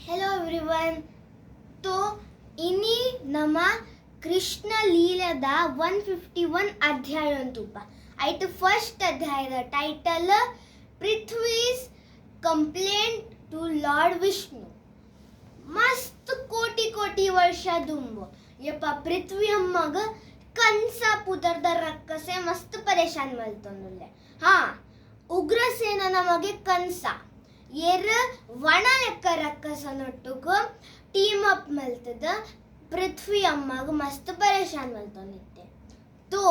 Hello everyone. तो इनी नम कृष्ण ಲೀಲದ 151 ಅಧ್ಯಾಯ ಅಂತೂಪ ಐಟ್ ಫಸ್ಟ್ ಅಧ್ಯಾಯದ title Prithvi's complaint to lord Vishnu. ಮಸ್ತ್ ಕೋಟಿ ಕೋಟಿ ವರ್ಷ ದುಂಬು ಯಪ್ಪ ಪೃಥ್ವಿ ಅಮ್ಮಗ ಕನ್ಸ ಪುದರ್ದ ರಕ್ಕಸೆ ಮಸ್ತ್ ಪರೇಶಾನ್ ಮಲ್ತೊಂದುಲ್ಲೆ. ಹಾ, ಉಗ್ರಸೇನ ನಮಗೆ ಕನ್ಸ ವಣ ಲೆಕ್ಕ ರಕ್ಕಸನೊಟ್ಟಿಗೂ ಟೀಮ್ ಅಪ್ ಮಲ್ತದ ಪೃಥ್ವಿ ಅಮ್ಮಗ ಮಸ್ತ್ ಪರೇಶಾನ್ ಮಲ್ತೊಂದಿತ್ತೆ. ತೋ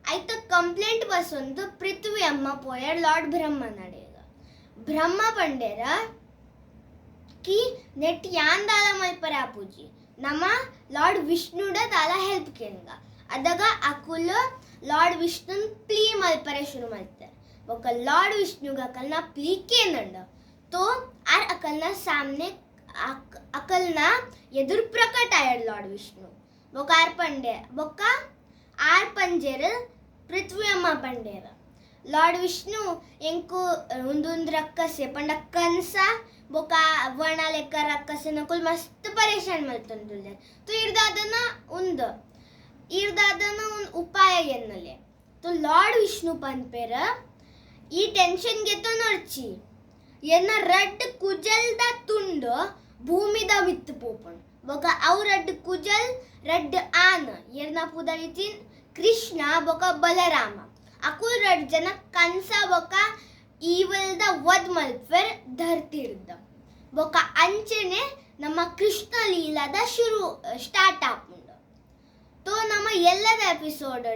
ಐತ ಕಂಪ್ಲೇಂಟ್ ಬಸೊಂದು ಪೃಥ್ವಿ ಅಮ್ಮ ಪೋಯರ್ ಲಾರ್ಡ್ ಬ್ರಹ್ಮ ನಡೆಯದ ಬ್ರಹ್ಮ ಪಂಡೇರ ಕಿ ನೆಟ್ ಯಾನ್ ದಾಲ ಮಲ್ಪರ ಆಪುಜಿ ನಮ ಲಾರ್ಡ್ ವಿಷ್ಣುಡ ದಾಲ ಹೆಲ್ಪ್ ಕೇಂಗ ಅದಾಗ ಅಕುಲ್ ಲಾರ್ಡ್ ವಿಷ್ಣುನ್ ಪ್ಲೀ ಮಲ್ಪರೆ ಶುರು ಮಾಡ್ತಾರೆ. ఒక లార్డ్ విష్ణుగా అకల్నా ప్లీకేనండ तो आर अकलना सामने अकलना एदुर प्रकट आयर लॉर्ड विष्णु बोका आर पंडे बोका आर पंजेर पृथ्वी अम्मा पंडेर लॉर्ड विष्णु ಎಂಕು ಉಂದುಂದು ರಕ್ಕಸೆ ಪಂಡ ಕನ್ಸ बोका ವಣ ಲೆಕ್ಕ ರಕ್ಕಸೆ ನಕುಲ್ ಮಸ್ತ್ ಪರೇಶಾನ್ ಮಲ್ತೊಂದುಲ್ಲೆ. तो ಇರ್ದಾದನ ಒಂದು ಉಪಾಯ ಎನ್ನಲೆ. तो लॉर्ड विष्णु ಪನ್ಪೆರ ಈ ಟೆನ್ಷನ್ ಗೆತ್ತೋ ನೋಡ್ಚಿ ಎನ್ನ ರಡ್ ಕುಜಲ್ದ ತುಂಡು ಭೂಮಿದ ವಿತ್ತು ಪೋಪಣ್ ಬೊಕ ಅವು ರಡ್ ಕುಜಲ್ ರಡ್ ಆನ್ ಎರ್ನ ಪುದವಿತಿನ್ ಕೃಷ್ಣ ಬೊಕ ಬಲರಾಮ ಅಕುಲ್ ರಡ್ ಜನ ಕನ್ಸ ಬೊಕ ಈವಲ್ದ ವದ್ ಮಲ್ಪರ್ ಧರ್ತಿರ್ದ ಬೊಕ ಅಂಚನೆ ನಮ್ಮ ಕೃಷ್ಣ ಲೀಲಾದ ಶುರು ಸ್ಟಾರ್ಟ್ ಆಪುಂಡು. ತೋ ನಮ್ಮ ಎಲ್ಲದ ಎಪಿಸೋಡ್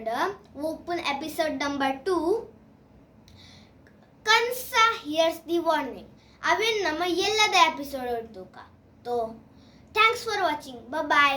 ಓಪನ್ ಎಪಿಸೋಡ್ ನಂಬರ್ 2 कंसा हियर्स दी वार्निंग अवेन नम एल्लद एपिसोड तो thanks for watching. Bye bye.